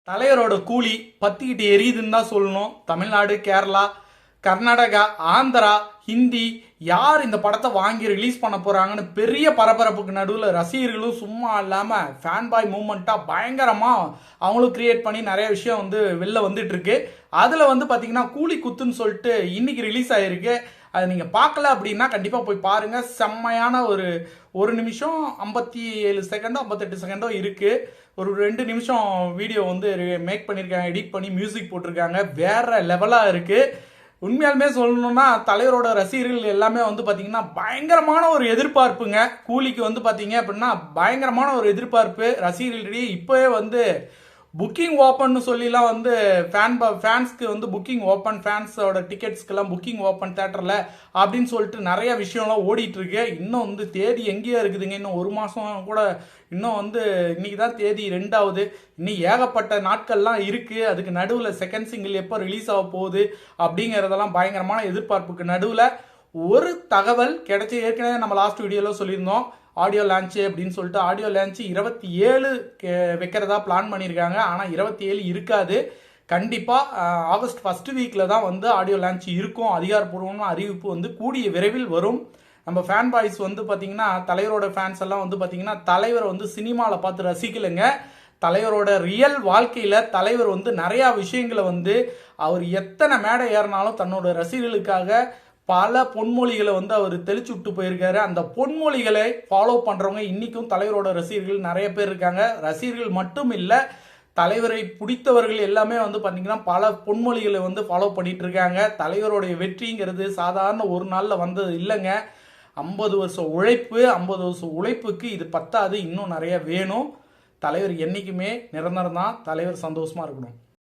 தலைவரோட கூலி பத்திக்கிட்டு எரியுதுன்னு தான் சொல்லணும். தமிழ்நாடு, கேரளா, கர்நாடகா, ஆந்திரா, ஹிந்தி யார் இந்த படத்தை வாங்கி ரிலீஸ் பண்ண போறாங்கன்னு பெரிய பரபரப்புக்கு நடுவில் ரசிகர்களும் சும்மா இல்லாமல் ஃபேன் பாய் மூமெண்ட்டாக பயங்கரமாக அவங்களும் கிரியேட் பண்ணி நிறைய விஷயம் வெளில வந்துட்டு இருக்கு. அதில் பார்த்தீங்கன்னா கூலி குத்துன்னு சொல்லிட்டு இன்னைக்கு ரிலீஸ் ஆயிருக்கு. அதை நீங்கள் பார்க்கல அப்படின்னா கண்டிப்பாக போய் பாருங்கள். செம்மையான ஒரு நிமிஷம் 57 செகண்டோ 58 செகண்டோ இருக்குது. ஒரு 2 நிமிஷம் வீடியோ மேக் பண்ணியிருக்காங்க, எடிட் பண்ணி மியூசிக் போட்டிருக்காங்க. வேற லெவலாக இருக்குது. உண்மையாலுமே சொல்லணும்னா தலைவரோட ரசிகர்கள் எல்லாமே பார்த்தீங்கன்னா பயங்கரமான ஒரு எதிர்பார்ப்புங்க. கூலிக்கு பார்த்தீங்க அப்படின்னா பயங்கரமான ஒரு எதிர்பார்ப்பு ரசிகர்களிடையே. இப்போவே புக்கிங் ஓப்பன் சொல்லிலாம் ஃபேன்ஸ்க்கு புக்கிங் ஓப்பன், ஃபேன்ஸோட டிக்கெட்ஸ்க்கெல்லாம் புக்கிங் ஓப்பன் தேட்டரில் அப்படின்னு சொல்லிட்டு நிறைய விஷயம்லாம் ஓடிட்டு இருக்கு. இன்னும் தேதி எங்கேயோ இருக்குதுங்க. இன்னும் ஒரு மாதம் கூட, இன்னும் இன்னைக்கு தான் தேதி 2வது. இன்னும் ஏகப்பட்ட நாட்கள்லாம் இருக்கு. அதுக்கு நடுவில் செகண்ட் சிங்கிள் எப்போ ரிலீஸ் ஆக போகுது அப்படிங்கிறதெல்லாம் பயங்கரமான எதிர்பார்ப்புக்கு நடுவில் ஒரு தகவல் கிடைச்சி. ஏற்கனவே நம்ம லாஸ்ட் வீடியோவில் சொல்லியிருந்தோம் ஆடியோ லான்ச்சு அப்படின்னு சொல்லிட்டு. ஆடியோ லான்ச்சு 27 வைக்கிறதா பிளான் பண்ணியிருக்காங்க. ஆனால் 27 இருக்காது. கண்டிப்பாக ஆகஸ்ட் ஃபர்ஸ்ட் வீக்கில் தான் ஆடியோ லான்ச் இருக்கும். அதிகாரப்பூர்வமான அறிவிப்பு கூடிய விரைவில் வரும். நம்ம ஃபேன் பாய்ஸ் பார்த்தீங்கன்னா தலைவரோட ஃபேன்ஸ் எல்லாம் பார்த்தீங்கன்னா தலைவரை சினிமாவில் பார்த்து ரசிக்கலைங்க. தலைவரோட ரியல் வாழ்க்கையில் தலைவர் நிறையா விஷயங்களை அவர் எத்தனை மேடை ஏறினாலும் தன்னோட ரசிகர்களுக்காக பல பொன்மொழிகளை அவர் தெளிச்சு விட்டு போயிருக்காரு. அந்த பொன்மொழிகளை ஃபாலோ பண்றவங்க இன்னைக்கும் தலைவரோட ரசிகர்கள் நிறைய பேர் இருக்காங்க. ரசிகர்கள் மட்டும் இல்லை, தலைவரை பிடித்தவர்கள் எல்லாமே பார்த்தீங்கன்னா பல பொன்மொழிகளை ஃபாலோ பண்ணிட்டு இருக்காங்க. தலைவருடைய வெற்றிங்கிறது சாதாரண ஒரு நாளில் வந்தது இல்லைங்க. 50 வருஷம் உழைப்பு, 50 வருஷம் உழைப்புக்கு இது பத்தாது, இன்னும் நிறைய வேணும். தலைவர் என்னைக்குமே நிரந்தரம் தான். தலைவர் சந்தோஷமா இருக்கணும்.